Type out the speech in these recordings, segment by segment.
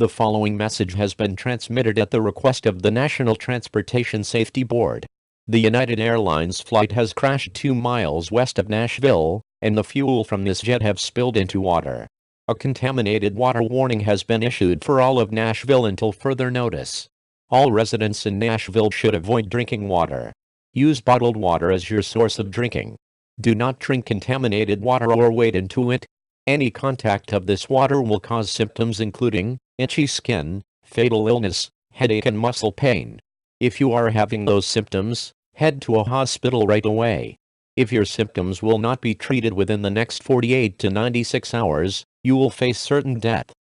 The following message has been transmitted at the request of the National Transportation Safety Board. The United Airlines flight has crashed 2 miles west of Nashville, and the fuel from this jet have spilled into water. A contaminated water warning has been issued for all of Nashville until further notice. All residents in Nashville should avoid drinking water. Use bottled water as your source of drinking. Do not drink contaminated water or wade into it. Any contact of this water will cause symptoms including itchy skin, fatal illness, headache and muscle pain. If you are having those symptoms, head to a hospital right away. If your symptoms will not be treated within the next 48 to 96 hours, you will face certain death.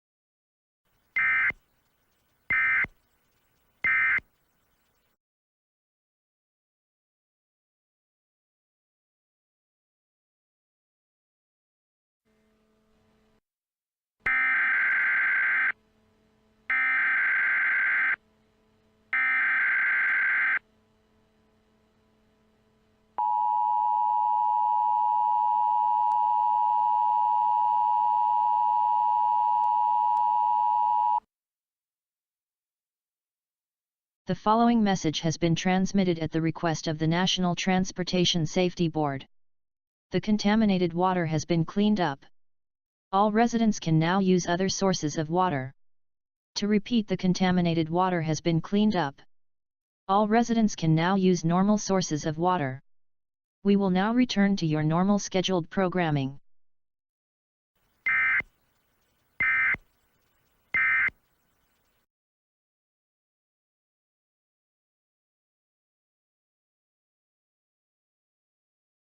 The following message has been transmitted at the request of the National Transportation Safety Board. The contaminated water has been cleaned up. All residents can now use other sources of water. To repeat, the contaminated water has been cleaned up. All residents can now use normal sources of water. We will now return to your normal scheduled programming.